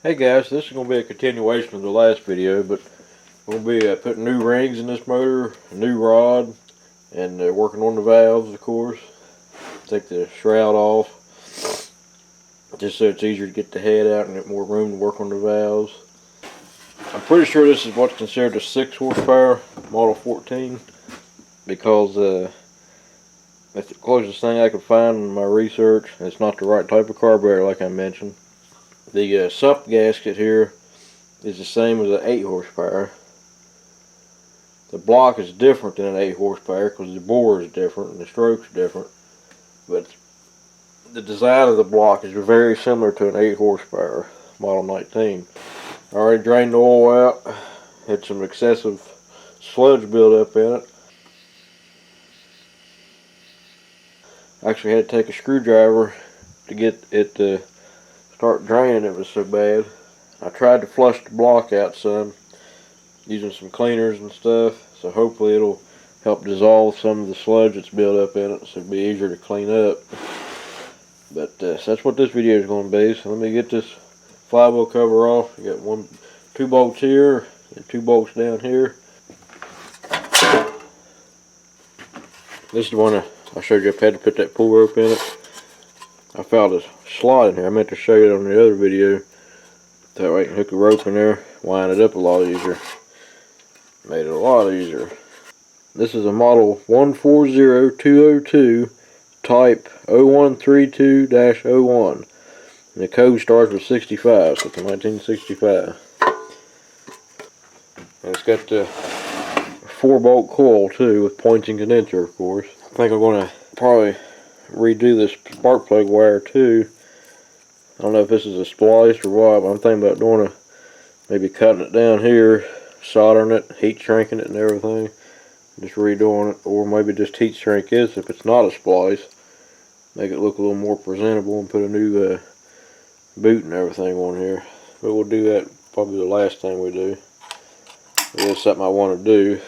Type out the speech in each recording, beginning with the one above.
Hey guys, this is going to be a continuation of the last video, but we're going to be putting new rings in this motor, a new rod, and working on the valves, of course. Take the shroud off, just so it's easier to get the head out and get more room to work on the valves. I'm pretty sure this is what's considered a 6 horsepower Model 14, because that's the closest thing I could find in my research. It's not the right type of carburetor like I mentioned. The sump gasket here is the same as an 8 horsepower. The block is different than an 8 horsepower because the bore is different and the stroke's different. But the design of the block is very similar to an 8 horsepower Model 19. I already drained the oil out. Had some excessive sludge buildup in it. I actually had to take a screwdriver to get it to start draining. It was so bad. I tried to flush the block out some using some cleaners and stuff, so hopefully it'll help dissolve some of the sludge that's built up in it, so it'll be easier to clean up. But so that's what this video is going to be. So let me get this flywheel cover off. You got two bolts here and 2 bolts down here. This is the one I showed you. I had to put that pull rope in it. I found a slot in here. I meant to show you it on the other video. That way I can hook a rope in there, wind it up a lot easier. Made it a lot easier. This is a model 140202 type 0132-01. And the code starts with 65, so it's a 1965. And it's got the 4-bolt coil too, with pointing condenser, of course. I think I'm going to probably redo this spark plug wire too. I don't know if this is a splice or what, but I'm thinking about doing maybe cutting it down here, soldering it, heat shrinking it and everything, just redoing it, or maybe just heat shrink this if it's not a splice, make it look a little more presentable and put a new boot and everything on here. But we'll do that probably the last thing we do. That's something I want to do.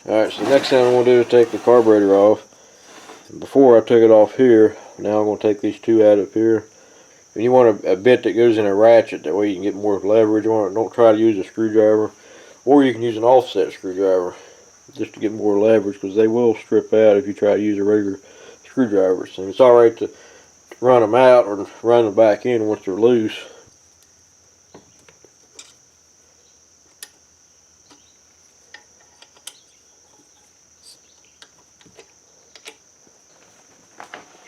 Alright, so the next thing I'm going to do is take the carburetor off. Before I took it off here, now I'm going to take these 2 out of here. And you want a bit that goes in a ratchet, that way you can get more leverage on it. Don't try to use a screwdriver, or you can use an offset screwdriver just to get more leverage, because they will strip out if you try to use a regular screwdriver. So it's alright to run them out or run them back in once they're loose.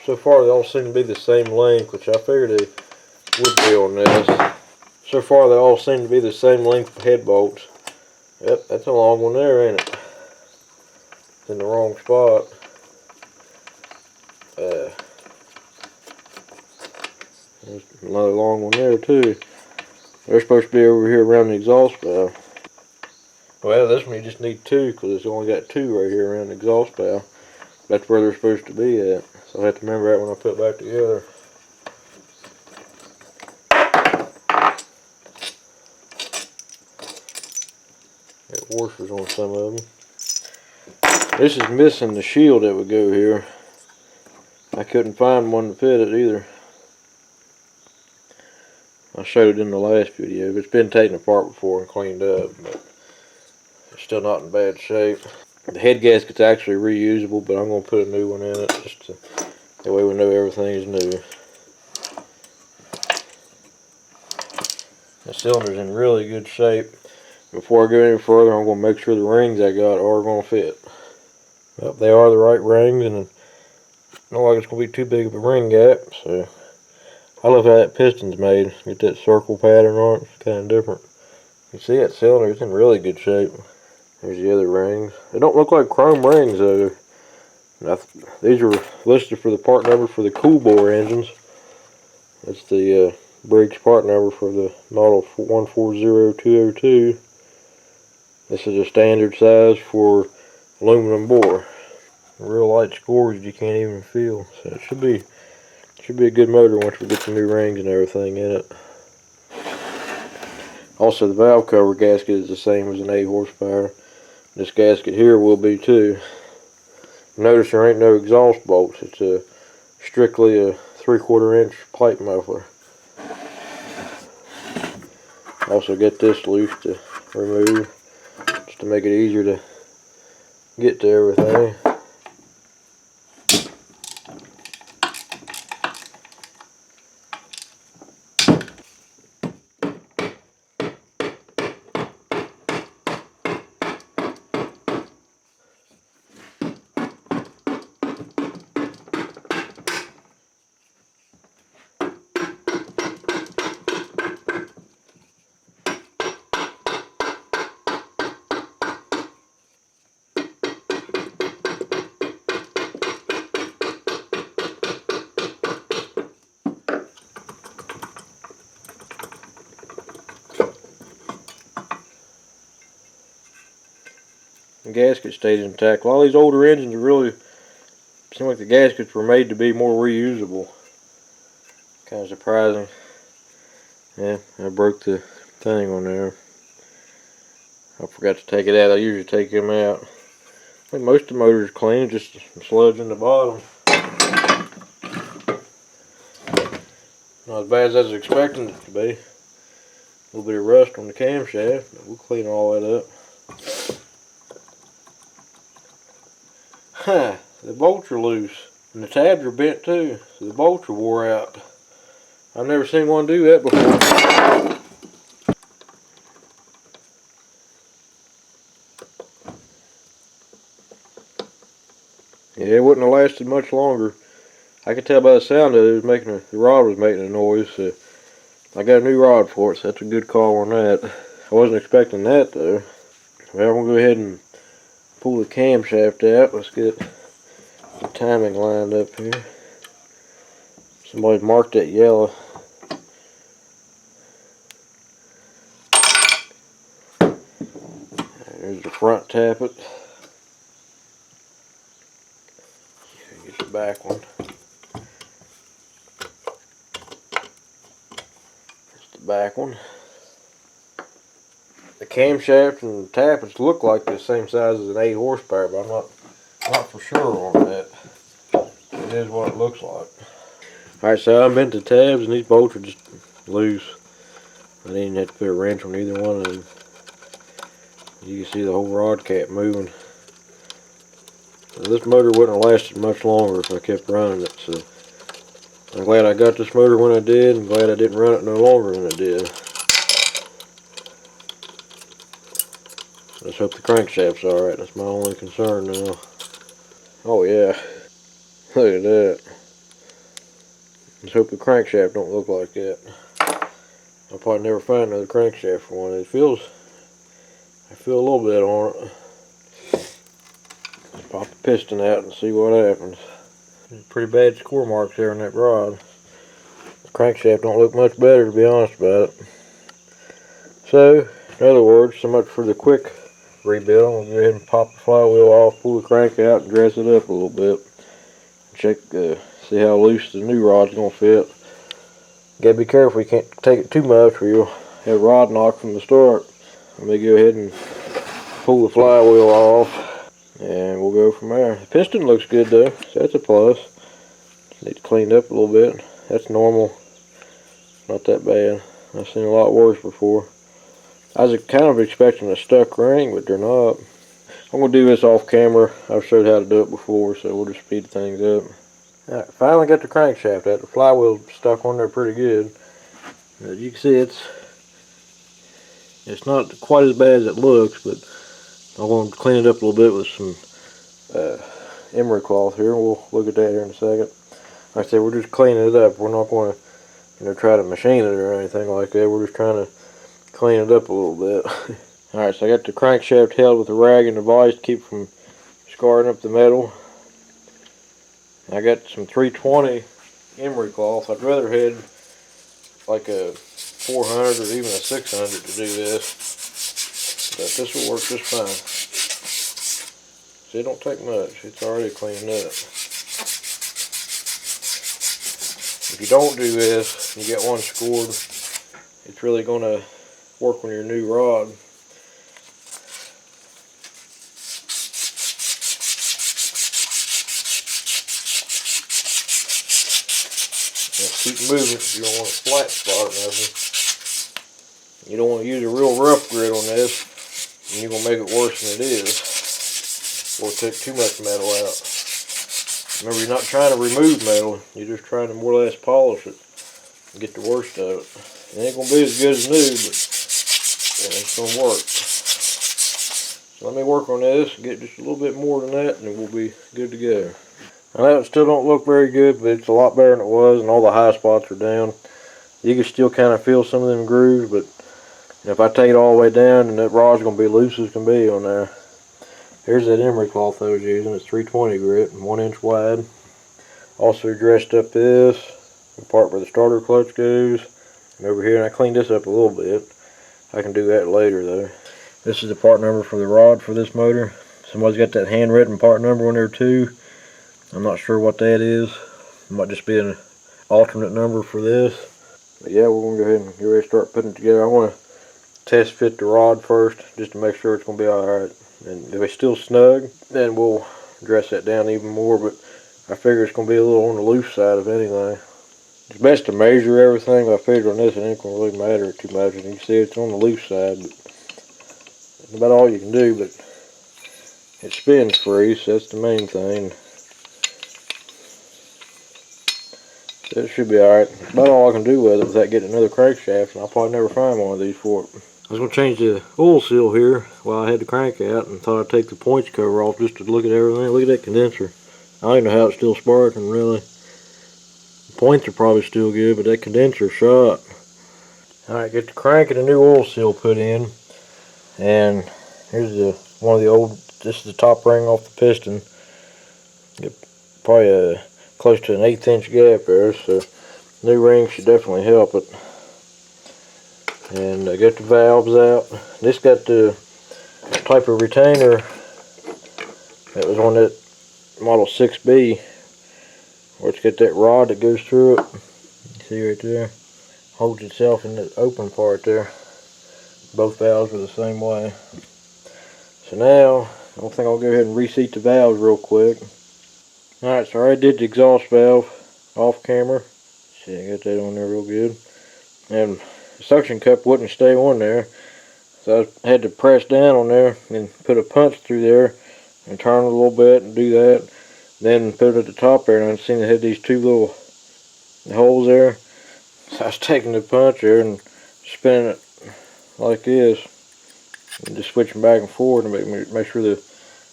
So far they all seem to be the same length, which I figured they would be on this. So far they all seem to be the same length of head bolts. Yep, that's a long one there, ain't it? It's in the wrong spot. There's another long one there too. They're supposed to be over here around the exhaust valve. Well, this one you just need 2, because it's only got 2 right here around the exhaust valve. That's where they're supposed to be at. So I have to remember that when I put it back together. Got washers on some of them. This is missing the shield that would go here. I couldn't find one to fit it either. I showed it in the last video. It's been taken apart before and cleaned up, but it's still not in bad shape. The head gasket's actually reusable, but I'm going to put a new one in it, just to, that way we know everything is new. The cylinder's in really good shape. Before I go any further, I'm going to make sure the rings I got are going to fit. Well, they are the right rings, and it don't look like it's going to be too big of a ring gap. So I love how that piston's made. Get that circle pattern on it. It's kind of different. You see that cylinder? It's in really good shape. There's the other rings. They don't look like chrome rings though. These are listed for the part number for the cool bore engines. That's the Briggs part number for the model 140202. This is a standard size for aluminum bore. Real light scores you can't even feel. So it should be a good motor once we get the new rings and everything in it. Also, the valve cover gasket is the same as an 8 horsepower. This gasket here will be too. Notice there ain't no exhaust bolts. It's strictly a 3/4 inch pipe muffler. Also get this loose to remove, just to make it easier to get to everything. The gasket stayed intact. A lot of these older engines really seem like the gaskets were made to be more reusable. Kind of surprising. Yeah, I broke the thing on there. I forgot to take it out. I usually take them out. I think most of the motors are clean, just some sludge in the bottom. Not as bad as I was expecting it to be. A little bit of rust on the camshaft, but we'll clean all that up. The bolts are loose, and the tabs are bent too, so the bolts are wore out. I've never seen one do that before. Yeah, it wouldn't have lasted much longer. I could tell by the sound that the rod was making a noise. So I got a new rod for it, so that's a good call on that. I wasn't expecting that though. Well, I'm gonna go ahead and pull the camshaft out. Let's get the timing lined up here. Somebody's marked that yellow. There's the front tappet. Get the back one. That's the back one. The camshaft and the tappets look like the same size as an 8 horsepower, but I'm not for sure on that. It is what it looks like. Alright, so I bent the tabs and these bolts are just loose. I didn't have to put a wrench on either one of them. You can see the whole rod cap moving. So this motor wouldn't have lasted much longer if I kept running it, so I'm glad I got this motor when I did, and glad I didn't run it no longer than I did. Let's hope the crankshaft's alright. That's my only concern now. Oh yeah. Look at that. Let's hope the crankshaft don't look like that. I'll probably never find another crankshaft for one. I feel a little bit on it. Let's pop the piston out and see what happens. There's pretty bad score marks there on that rod. The crankshaft don't look much better, to be honest about it. So, in other words, so much for the quick rebuild. I'm going to go ahead and pop the flywheel off, pull the crank out, and dress it up a little bit. Check, see how loose the new rod's going to fit. Gotta be careful, you can't take it too much or you'll have rod knock from the start. Let me go ahead and pull the flywheel off, and we'll go from there. The piston looks good though, so that's a plus. Need to clean up a little bit. That's normal, not that bad. I've seen a lot worse before. I was kind of expecting a stuck ring, but they're not. I'm going to do this off camera. I've showed how to do it before, so we'll just speed things up. Alright, finally got the crankshaft out. The flywheel stuck on there pretty good. As you can see, it's not quite as bad as it looks, but I'm going to clean it up a little bit with some emery cloth here. We'll look at that here in a second. Like I said, we're just cleaning it up. We're not going to try to machine it or anything like that. We're just trying to clean it up a little bit. Alright, so I got the crankshaft held with a rag and a vise to keep from scarring up the metal. I got some 320 emery cloth. I'd rather had like a 400 or even a 600 to do this, but this will work just fine. See, it don't take much. It's already cleaned up. If you don't do this, you get one scored, it's really going to work on your new rod. Keep moving if you don't want a flat spot or nothing. You don't want to use a real rough grit on this, and you're going to make it worse than it is, or take too much metal out. Remember, you're not trying to remove metal, you're just trying to more or less polish it and get the worst of it. It ain't going to be as good as new, but yeah, it's going to work. So let me work on this, get just a little bit more than that, and we'll be good to go. I know it still don't look very good, but it's a lot better than it was, and all the high spots are down. You can still kind of feel some of them grooves, but if I take it all the way down, and that rod's going to be loose as can be on there. Here's that emery cloth I was using. It's 320 grit, 1 inch wide. Also dressed up this, the part where the starter clutch goes. And over here, and I cleaned this up a little bit. I can do that later though. This is the part number for the rod for this motor. Somebody's got that handwritten part number on there too. I'm not sure what that is. It might just be an alternate number for this. But yeah, we're going to go ahead and get ready to start putting it together. I want to test fit the rod first, just to make sure it's going to be alright. And if it's still snug, then we'll dress that down even more. But I figure it's going to be a little on the loose side of anything. It's best to measure everything, but I figure on this it ain't going to really matter too much. And you can see it's on the loose side, but that's about all you can do. But it spins free, so that's the main thing. So it should be alright. That's about all I can do with it without getting another crankshaft, and I'll probably never find one of these for it. I was going to change the oil seal here while I had the crank out, and thought I'd take the points cover off just to look at everything. Look at that condenser. I don't even know how it's still sparking, really. The points are probably still good, but that condenser's shot. Alright, get the crank and a new oil seal put in. And here's one of the old, this is the top ring off the piston. Get probably close to an 1/8 inch gap there, so new ring should definitely help it. And get the valves out. This got the type of retainer that was on that Model 6B, where it's got that rod that goes through it. You see right there? Holds itself in the open part there. Both valves are the same way. So now, I think I'll go ahead and reseat the valves real quick. Alright, so I already did the exhaust valve off camera. See, I got that on there real good. And the suction cup wouldn't stay on there, so I had to press down on there and put a punch through there and turn it a little bit and do that. Then put it at the top there, and I seen it had these two little holes there. So I was taking the punch there and spinning it like this, and just switching back and forth to make sure the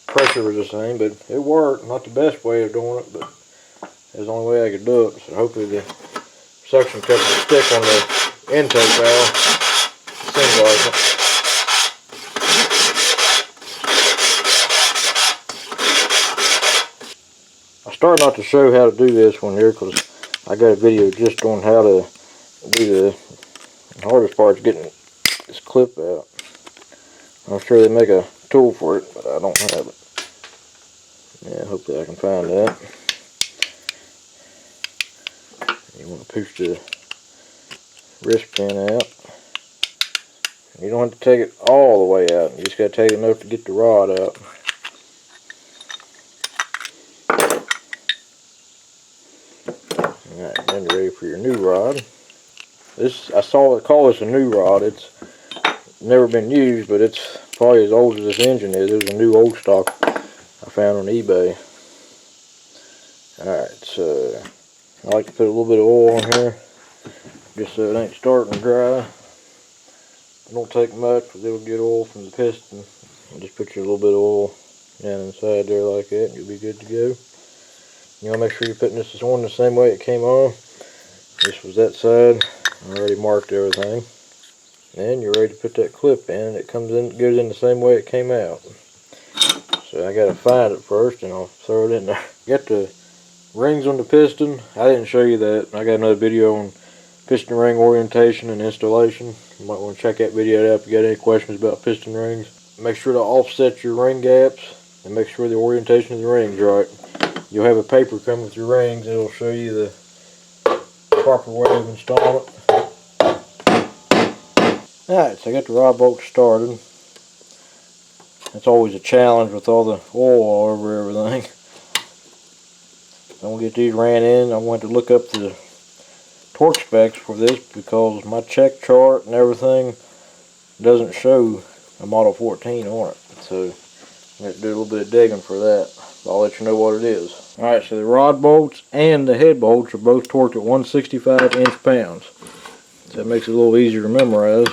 pressure was the same. But it worked. Not the best way of doing it, but it was the only way I could do it. So hopefully the suction cup will stick on the intake valve. Seems like it. I started not to show how to do this one here because I got a video just on how to do the hardest part is getting this clip out. I'm sure they make a tool for it, but I don't have it. Yeah, hopefully I can find that. You want to push the wrist pin out. You don't have to take it all the way out. You just got to take it enough to get the rod out. Alright, then you're ready for your new rod. This, I saw it call this a new rod. It's never been used, but it's probably as old as this engine is. It was a new old stock I found on eBay. Alright, so I like to put a little bit of oil on here just so it ain't starting dry. It don't take much, but it'll get oil from the piston. And just put your little bit of oil down inside there like that, and you'll be good to go. You want to make sure you're putting this on the same way it came on. This was that side. I already marked everything. And you're ready to put that clip in. It goes in the same way it came out. So I gotta find it first, and I'll throw it in there. Got the rings on the piston. I didn't show you that. I got another video on piston ring orientation and installation. You might want to check that video out if you got any questions about piston rings. Make sure to offset your ring gaps and make sure the orientation of the rings are right. You'll have a paper come with your rings. It'll show you the proper way of installing it. Alright, so I got the rod bolt started. That's always a challenge with all the oil all over everything. I'm going to get these ran in. I want to look up the torque specs for this because my check chart and everything doesn't show a Model 14 on it, so I have to do a little bit of digging for that. I'll let you know what it is. Alright, so the rod bolts and the head bolts are both torqued at 165 inch-pounds. So that makes it a little easier to memorize.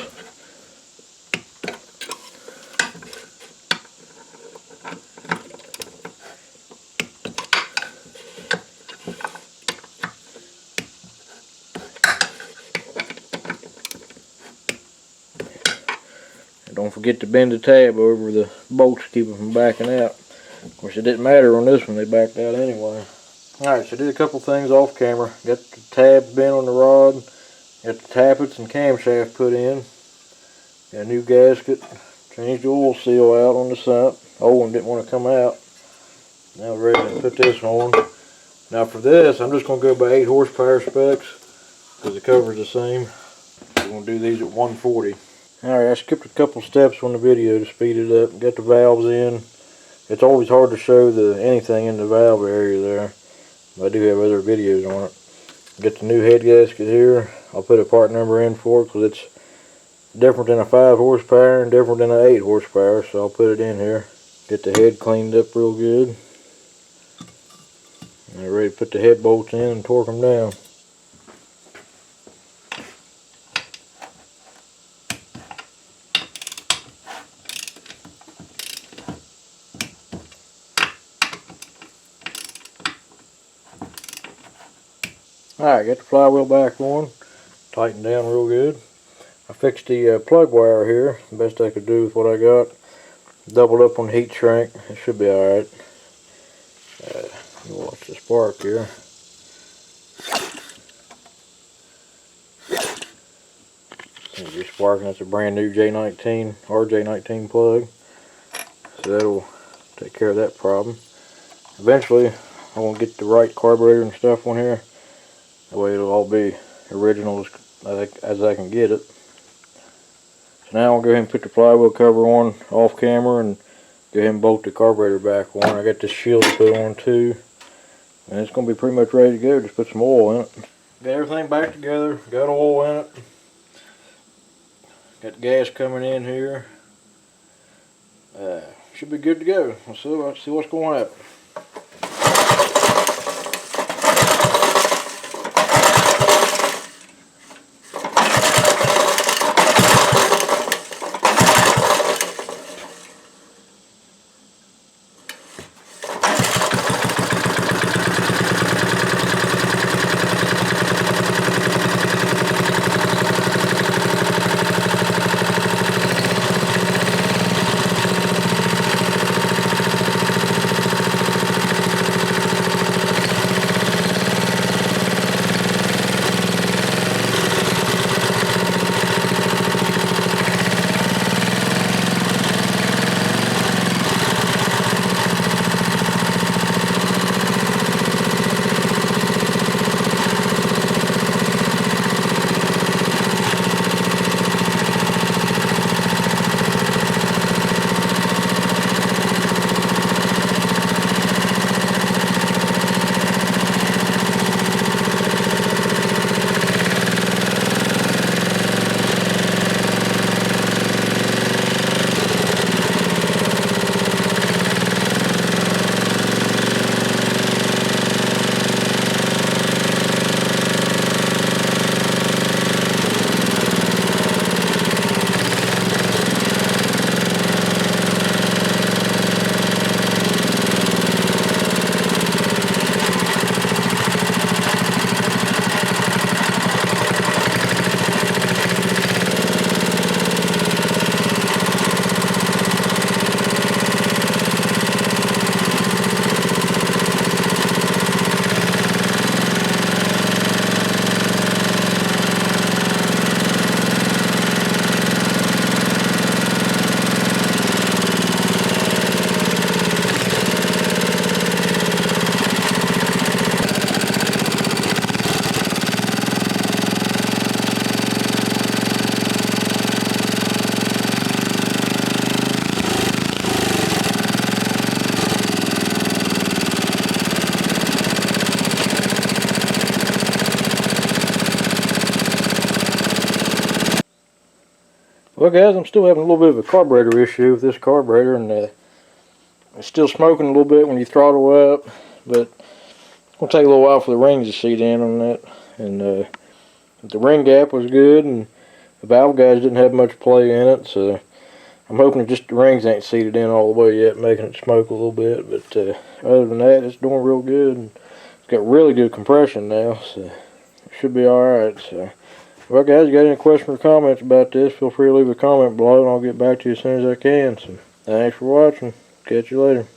And don't forget to bend the tab over the bolts to keep them from backing out. Of course, it didn't matter on this one, they backed out anyway. Alright, so I did a couple things off camera. Got the tabs bent on the rod, got the tappets and camshaft put in, got a new gasket, changed the oil seal out on the sump. The old one didn't want to come out. Now we're ready to put this on. Now for this, I'm just going to go by 8 horsepower specs because the cover's the same. We're going to do these at 140. Alright, I skipped a couple steps on the video to speed it up. Got the valves in. It's always hard to show anything in the valve area there. I do have other videos on it. Get the new head gasket here. I'll put a part number in for it because it's different than a 5 horsepower and different than an 8 horsepower, so I'll put it in here. Get the head cleaned up real good. And I'm ready to put the head bolts in and torque them down. Alright, got the flywheel back on, tightened down real good. I fixed the plug wire here, the best I could do with what I got. Doubled up on heat shrink, it should be alright. Watch the spark here. It's just sparking, that's a brand new J19, RJ19 plug. So that'll take care of that problem. Eventually, I want to get the right carburetor and stuff on here. That way it'll all be original as I can get it. So now I'll go ahead and put the flywheel cover on off camera and go ahead and bolt the carburetor back on. I got this shield to put on too. And it's going to be pretty much ready to go. Just put some oil in it. Got everything back together. Got oil in it. Got the gas coming in here. Should be good to go. Let's see what's going to happen. Well guys, I'm still having a little bit of a carburetor issue with this carburetor, and it's still smoking a little bit when you throttle up, but it's going to take a little while for the rings to seat in on that. And the ring gap was good, and the valve guides didn't have much play in it, so I'm hoping just the rings ain't seated in all the way yet, making it smoke a little bit. But other than that, it's doing real good, and it's got really good compression now, so it should be alright. So, well guys, you got any questions or comments about this, feel free to leave a comment below, and I'll get back to you as soon as I can. So thanks for watching. Catch you later.